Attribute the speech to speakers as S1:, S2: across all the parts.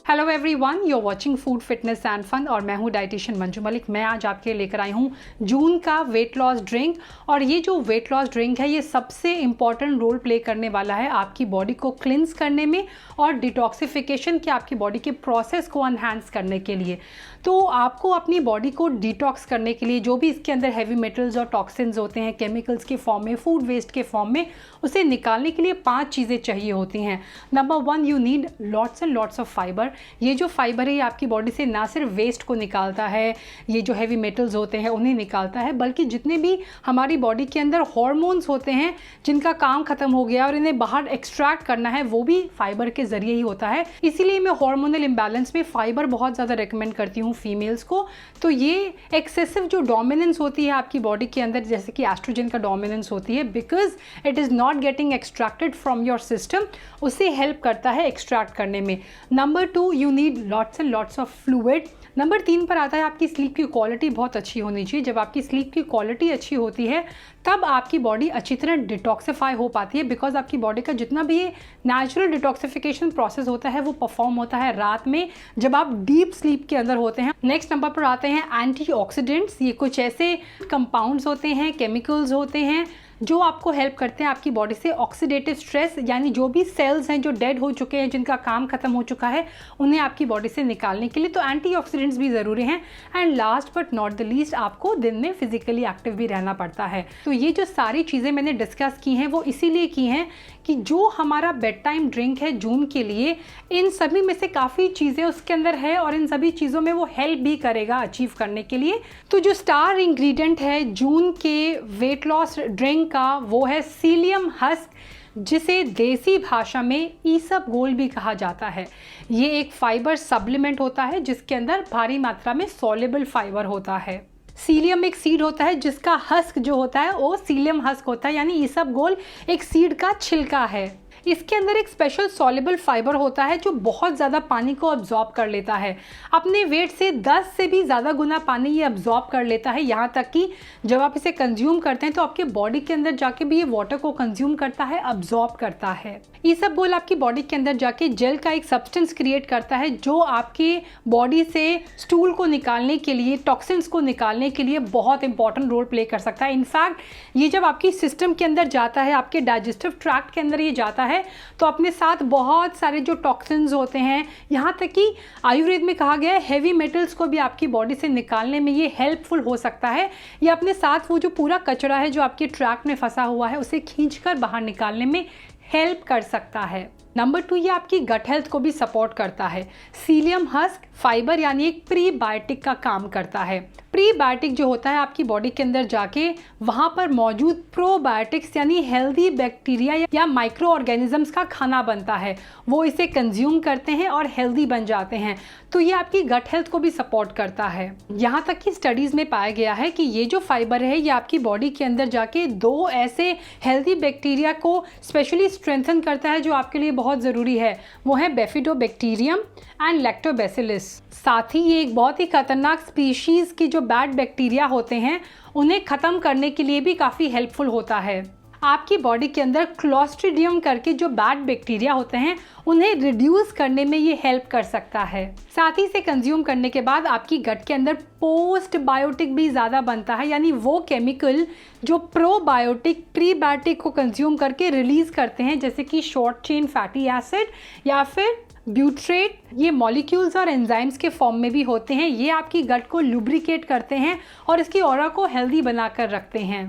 S1: Hello everyone, you are watching food fitness and fun और मैं हूं डाइटिशियन मंजू मलिक। मैं आज आपके लेकर आई हूं जून का वेट लॉस ड्रिंक। और ये जो वेट लॉस ड्रिंक है ये सबसे इंपॉर्टेंट रोल प्ले करने वाला है आपकी बॉडी को क्लिंस करने में और डिटॉक्सिफिकेशन के आपकी बॉडी के प्रोसेस को एनहांस करने के लिए। तो आपको अपनी बॉडी को डिटॉक्स करने के लिए जो भी इसके अंदर हैवी मेटल्स और टॉक्सिन्स होते हैं केमिकल्स के फॉर्म में, फूड वेस्ट के फॉर्म में, उसे निकालने के लिए 5 चीज़ें चाहिए होती हैं। Number 1, you need lots and lots of fibre. ये जो फाइबर है ये आपकी बॉडी से ना सिर्फ वेस्ट को निकालता है, ये जो हैवी मेटल्स होते हैं उन्हें निकालता है, बल्कि जितने भी हमारी बॉडी के अंदर हॉर्मोन्स होते हैं जिनका काम खत्म हो गया और इन्हें बाहर एक्सट्रैक्ट करना है वो भी फाइबर के जरिए ही होता है। इसीलिए मैं हार्मोनल इम्बैलेंस में फाइबर बहुत ज़्यादा रिकमेंड करती हूँ फीमेल्स को। तो ये एक्सेसिव जो डोमिनेंस होती है आपकी बॉडी के अंदर, जैसे कि एस्ट्रोजन का डोमिनेंस होती है, because it is not getting extracted from your system, उसे हेल्प करता है एक्सट्रैक्ट करने में। Number 2, you need lots and lots of fluid. Number 3 पर आता है आपकी स्लीप की क्वालिटी बहुत अच्छी होनी चाहिए। जब आपकी स्लीप की क्वालिटी अच्छी होती है तब आपकी बॉडी अच्छी तरह डिटॉक्सिफाई हो पाती है, बिकॉज आपकी बॉडी का जितना भी नेचुरल डिटॉक्सिफिकेशन प्रोसेस होता है वो परफॉर्म होता है रात में जब आप डीप स्लीप के अंदर होते हैं। नेक्स्ट नंबर पर आते हैं एंटीऑक्सीडेंट्स। ये कुछ ऐसे कंपाउंड्स होते हैं, केमिकल्स होते हैं जो आपको हेल्प करते हैं आपकी बॉडी से ऑक्सीडेटिव स्ट्रेस, यानी जो भी सेल्स हैं जो डेड हो चुके हैं, जिनका काम खत्म हो चुका है, उन्हें आपकी बॉडी से निकालने के लिए तो एंटीऑक्सीडेंट्स भी ज़रूरी हैं। And last but not the least, आपको दिन में फिजिकली एक्टिव भी रहना पड़ता है। तो ये जो सारी चीज़ें मैंने डिस्कस की हैं वो इसीलिए की हैं कि जो हमारा बेड टाइम ड्रिंक है जून के लिए, इन सभी में से काफ़ी चीज़ें उसके अंदर है और इन सभी चीज़ों में वो हेल्प भी करेगा अचीव करने के लिए। तो जो स्टार इंग्रेडिएंट है जून के वेट लॉस ड्रिंक का वो है सीलियम हस्क, जिसे देसी भाषा में ईसबगोल भी कहा जाता है। ये एक फाइबर सप्लीमेंट होता है जिसके अंदर भारी मात्रा में सॉल्युबल फाइबर होता है। सीलियम एक सीड होता है जिसका हस्क जो होता है वो सीलियम हस्क होता है, यानी ईसबगोल एक सीड का छिलका है। इसके अंदर एक स्पेशल सॉल्युबल फाइबर होता है जो बहुत ज़्यादा पानी को अब्जॉर्ब कर लेता है। अपने वेट से 10 से भी ज़्यादा गुना पानी ये अब्जॉर्ब कर लेता है, यहाँ तक कि जब आप इसे कंज्यूम करते हैं तो आपके बॉडी के अंदर जाके भी ये वाटर को कंज्यूम करता है, अब्जॉर्ब करता है। ईसबगोल आपकी बॉडी के अंदर जाके जेल का एक सब्सटेंस क्रिएट करता है जो आपके बॉडी से स्टूल को निकालने के लिए, टॉक्सिन्स को निकालने के लिए बहुत इंपॉर्टेंट रोल प्ले कर सकता है। इनफैक्ट ये जब आपकी सिस्टम के अंदर जाता है, आपके डाइजेस्टिव ट्रैक्ट के अंदर ये जाता है, तो अपने साथ बहुत सारे जो टॉक्सिन्स होते हैं, यहाँ तक कि आयुर्वेद में कहा गया है हैवी मेटल्स को भी आपकी बॉडी से निकालने में ये हेल्पफुल हो सकता है। ये अपने साथ वो जो पूरा कचरा है जो आपके ट्रैक्ट में फंसा हुआ है उसे खींचकर बाहर निकालने में हेल्प कर सकता है। नंबर 2, ये आपकी गट हेल्थ को भी सपोर्ट करता है। सीलियम हस्क फाइबर यानी एक प्रीबायोटिक का काम करता है। प्रीबायोटिक जो होता है आपकी बॉडी के अंदर जाके वहाँ पर मौजूद प्रोबायोटिक्स यानी हेल्दी बैक्टीरिया या माइक्रो ऑर्गेनिजम्स का खाना बनता है, वो इसे कंज्यूम करते हैं और हेल्दी बन जाते हैं। तो ये आपकी गट हेल्थ को भी सपोर्ट करता है। यहाँ तक कि स्टडीज़ में पाया गया है कि ये जो फाइबर है ये आपकी बॉडी के अंदर जाके 2 ऐसे हेल्दी बैक्टीरिया को स्पेशली स्ट्रेंथन करता है जो आपके लिए बहुत ज़रूरी है। वो है बेफिडोबैक्टीरियम एंड लैक्टोबैसिलस। साथ ही ये एक बहुत ही खतरनाक स्पीशीज़ की जो बैड बैक्टीरिया होते हैं उन्हें ख़त्म करने के लिए भी काफ़ी हेल्पफुल होता है। आपकी बॉडी के अंदर क्लोस्ट्रीडियम करके जो बैड बैक्टीरिया होते हैं उन्हें रिड्यूस करने में ये हेल्प कर सकता है। साथ ही इसे कंज्यूम करने के बाद आपकी गट के अंदर पोस्ट बायोटिक भी ज़्यादा बनता है, यानी वो केमिकल जो प्रोबायोटिक प्रीबायोटिक को कंज्यूम करके रिलीज़ करते हैं, जैसे कि शॉर्ट चेन फैटी एसिड या फिर ब्यूट्रेट। ये मॉलिक्यूल्स और एंजाइम्स के फॉर्म में भी होते हैं। ये आपकी गट को लुब्रिकेट करते हैं और इसकी ऑरा को हेल्दी बनाकर रखते हैं।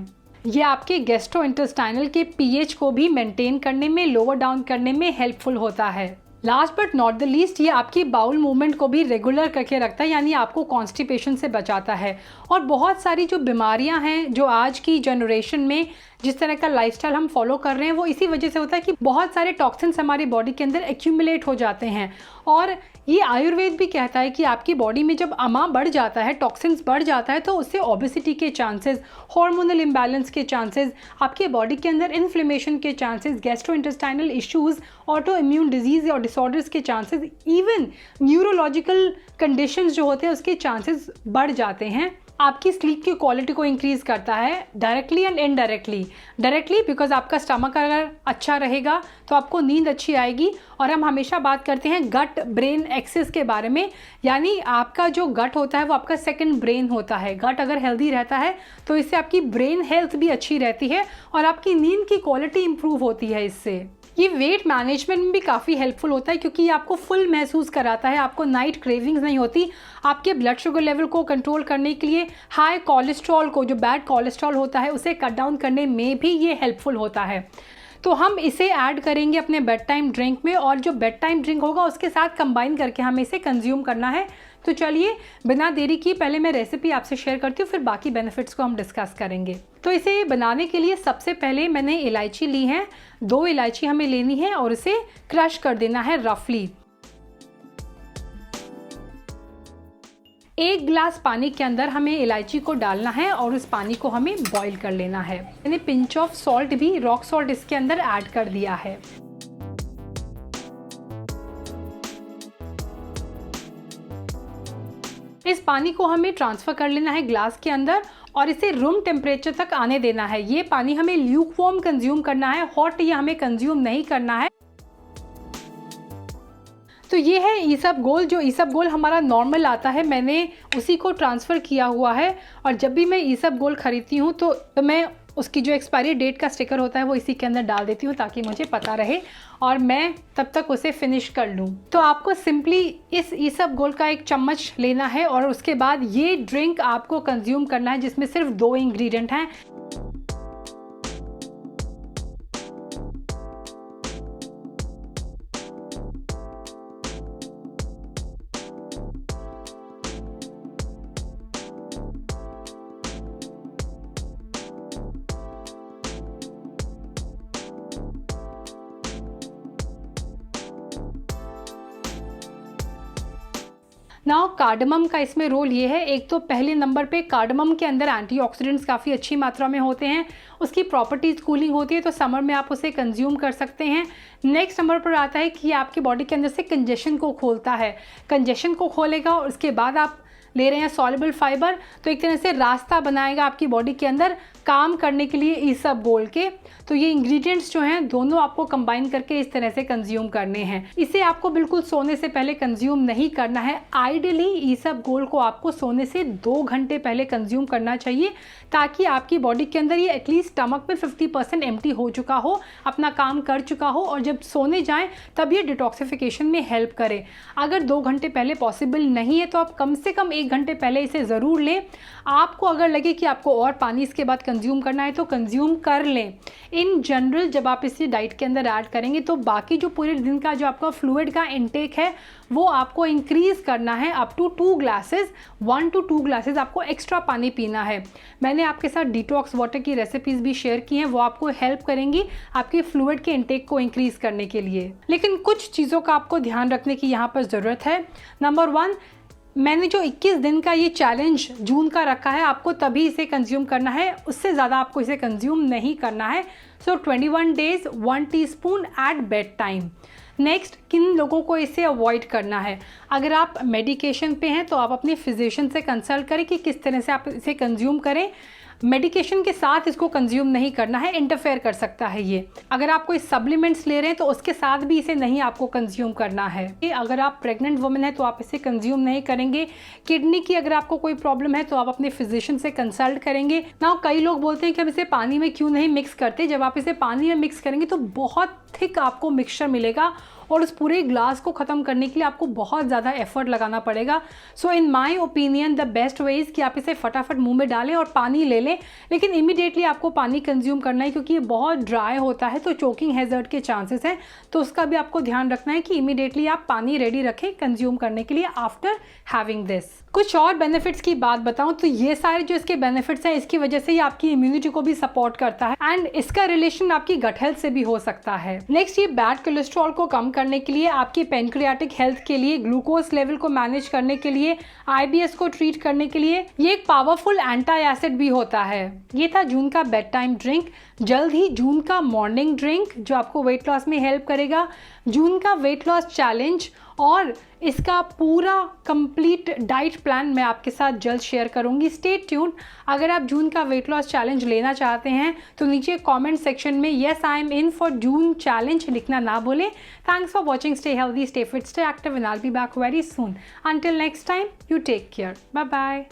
S1: ये आपके गैस्ट्रोइंटेस्टाइनल के पीएच को भी मेंटेन करने में, लोअर डाउन करने में हेल्पफुल होता है। Last but not the least, ये आपकी बाउल मूवमेंट को भी रेगुलर करके रखता है, यानी आपको कॉन्स्टिपेशन से बचाता है। और बहुत सारी जो बीमारियां हैं जो आज की जनरेशन में जिस तरह का लाइफस्टाइल हम फॉलो कर रहे हैं वो इसी वजह से होता है कि बहुत सारे टॉक्सिन्स हमारी बॉडी के अंदर एक्यूमुलेट हो जाते हैं। और ये आयुर्वेद भी कहता है कि आपकी बॉडी में जब अमा बढ़ जाता है, टॉक्सिन्स बढ़ जाता है, तो उससे ओबेसिटी के चांसेस, हार्मोनल इम्बैलेंस के चांसेस, आपके बॉडी के अंदर इन्फ्लेमेशन के chances, gastrointestinal issues, auto immune disease और डिसऑर्डर्स के चांसेस, इवन न्यूरोलॉजिकल कंडीशंस जो होते हैं उसके चांसेस बढ़ जाते हैं। आपकी स्लीप की क्वालिटी को इंक्रीज़ करता है directly and indirectly. Directly because आपका स्टमक अगर अच्छा रहेगा तो आपको नींद अच्छी आएगी। और हम हमेशा बात करते हैं गट ब्रेन एक्सिस के बारे में, यानी आपका जो गट होता है वो आपका सेकंड ब्रेन होता है। गट अगर हेल्दी रहता है तो इससे आपकी ब्रेन हेल्थ भी अच्छी रहती है और आपकी नींद की क्वालिटी इंप्रूव होती है इससे। ये वेट मैनेजमेंट में भी काफ़ी हेल्पफुल होता है क्योंकि ये आपको फुल महसूस कराता है, आपको नाइट क्रेविंग्स नहीं होती। आपके ब्लड शुगर लेवल को कंट्रोल करने के लिए, हाई कोलेस्ट्रॉल को, जो बैड कोलेस्ट्रॉल होता है उसे कट डाउन करने में भी ये हेल्पफुल होता है। तो हम इसे ऐड करेंगे अपने बेड टाइम ड्रिंक में और जो बेड टाइम ड्रिंक होगा उसके साथ कंबाइन करके हमें इसे कंज्यूम करना है। तो चलिए बिना देरी किए पहले मैं रेसिपी आपसे शेयर करती हूँ, फिर बाकी बेनिफिट्स को हम डिस्कस करेंगे। तो इसे बनाने के लिए सबसे पहले मैंने इलायची ली है, 2 इलायची हमें लेनी है और इसे क्रश कर देना है रफली। 1 गिलास पानी के अंदर हमें इलायची को डालना है और उस पानी को हमें बॉईल कर लेना है। मैंने पिंच ऑफ सॉल्ट भी, रॉक सॉल्ट, इसके अंदर ऐड कर दिया है। इस पानी को हमें ट्रांसफ़र कर लेना है ग्लास के अंदर और इसे रूम टेम्परेचर तक आने देना है। ये पानी हमें ल्यूक वार्म कंज्यूम करना है, हॉट ये हमें कंज्यूम नहीं करना है। तो ये है ईसबगोल। जो ईसबगोल हमारा नॉर्मल आता है मैंने उसी को ट्रांसफ़र किया हुआ है। और जब भी मैं ईसबगोल ख़रीदती हूँ तो मैं उसकी जो एक्सपायरी डेट का स्टिकर होता है वो इसी के अंदर डाल देती हूँ ताकि मुझे पता रहे और मैं तब तक उसे फिनिश कर लूँ। तो आपको सिंपली इस ईसबगोल का 1 चम्मच लेना है और उसके बाद ये ड्रिंक आपको कंज्यूम करना है जिसमें सिर्फ 2 इंग्रेडिएंट हैं। नाउ कार्डमम का इसमें रोल ये है, एक तो पहले नंबर पे कार्डमम के अंदर एंटीऑक्सीडेंट्स काफ़ी अच्छी मात्रा में होते हैं, उसकी प्रॉपर्टीज़ कूलिंग होती है, तो समर में आप उसे कंज्यूम कर सकते हैं। नेक्स्ट नंबर पर आता है कि ये आपकी बॉडी के अंदर से कंजेशन को खोलता है, कंजेशन को खोलेगा और उसके बाद आप ले रहे हैं सॉल्युबल फाइबर, तो एक तरह से रास्ता बनाएगा आपकी बॉडी के अंदर काम करने के लिए ईसबगोल के। तो ये इंग्रेडिएंट्स जो हैं दोनों आपको कंबाइन करके इस तरह से कंज्यूम करने हैं। इसे आपको बिल्कुल सोने से पहले कंज्यूम नहीं करना है। आइडियली ईसबगोल को आपको सोने से 2 घंटे पहले कंज्यूम करना चाहिए ताकि आपकी बॉडी के अंदर ये एटलीस्ट स्टमक में 50% एम्प्टी हो चुका हो, अपना काम कर चुका हो और जब सोने जाएं तब ये डिटॉक्सिफिकेशन में हेल्प करे। अगर 2 घंटे पहले पॉसिबल नहीं है तो आप कम से कम 1 घंटे पहले इसे ज़रूर लें। आपको अगर लगे कि आपको और पानी इसके बाद कंज्यूम करना है तो कंज्यूम कर लें। इन जनरल जब आप इसे डाइट के अंदर ऐड करेंगे तो बाकी जो पूरे दिन का जो आपका फ्लूइड का इनटेक है वो आपको इंक्रीज़ करना है up to 2 glasses, 1 to 2 glasses आपको एक्स्ट्रा पानी पीना है। मैंने आपके साथ डिटॉक्स वाटर की रेसिपीज़ भी शेयर की हैं, वो आपको हेल्प करेंगी आपके फ्लूइड के इनटेक को इंक्रीज़ करने के लिए। लेकिन कुछ चीज़ों का आपको ध्यान रखने की यहाँ पर ज़रूरत है। नंबर 1, मैंने जो 21 दिन का ये चैलेंज जून का रखा है, आपको तभी इसे कंज्यूम करना है, उससे ज़्यादा आपको इसे कंज्यूम नहीं करना है। So 21 days 1 teaspoon at bedtime. Next, किन लोगों को इसे अवॉइड करना है? अगर आप मेडिकेशन पे हैं तो आप अपने फिजिशियन से कंसल्ट करें कि किस तरह से आप इसे कंज्यूम करें। मेडिकेशन के साथ इसको कंज्यूम नहीं करना है, इंटरफेयर कर सकता है ये। अगर आप कोई सप्लीमेंट्स ले रहे हैं तो उसके साथ भी इसे नहीं आपको कंज्यूम करना है। अगर आप प्रेग्नेंट वुमेन है तो आप इसे कंज्यूम नहीं करेंगे। किडनी की अगर आपको कोई प्रॉब्लम है तो आप अपने फिजिशियन से कंसल्ट करेंगे ना। कई लोग बोलते हैं कि हम इसे पानी में क्यों नहीं मिक्स करते। जब आप इसे पानी में मिक्स करेंगे तो बहुत थिक आपको मिक्सचर मिलेगा और उस पूरे ग्लास को ख़त्म करने के लिए आपको बहुत ज़्यादा एफर्ट लगाना पड़ेगा। So in my opinion the best way is कि आप इसे फटाफट मुंह में डालें और पानी ले लें, लेकिन इमीडिएटली आपको पानी कंज्यूम करना है क्योंकि ये बहुत ड्राई होता है तो चोकिंग हैज़र्ड के चांसेस हैं। तो उसका भी आपको ध्यान रखना है कि इमीडिएटली आप पानी रेडी रखें कंज्यूम करने के लिए आफ्टर हैविंग दिस। कुछ और बेनिफिट्स की बात बताऊं तो ये सारे जो इसके बेनिफिट्स हैं इसकी वजह से ये आपकी इम्यूनिटी को भी सपोर्ट करता है एंड इसका रिलेशन आपकी गट हेल्थ से भी हो सकता है। नेक्स्ट, ये बैड कोलेस्ट्रॉल को कम करने के लिए, आपकी पेनक्रियाटिक हेल्थ के लिए, ग्लूकोज लेवल को मैनेज करने के लिए, IBS को ट्रीट करने के लिए ये एक पावरफुल एंटी एसिड भी होता है। ये था जून का बेड टाइम ड्रिंक। जल्द ही जून का मॉर्निंग ड्रिंक जो आपको वेट लॉस में हेल्प करेगा। जून का वेट लॉस चैलेंज और इसका पूरा कंप्लीट डाइट प्लान मैं आपके साथ जल्द शेयर करूंगी। Stay tune. अगर आप जून का वेट लॉस चैलेंज लेना चाहते हैं तो नीचे कमेंट सेक्शन में yes I am in for June challenge लिखना ना भूलें। Thanks for watching. Stay healthy, stay fit, stay active, and I will be back very soon. Until next time, you take care. Bye bye.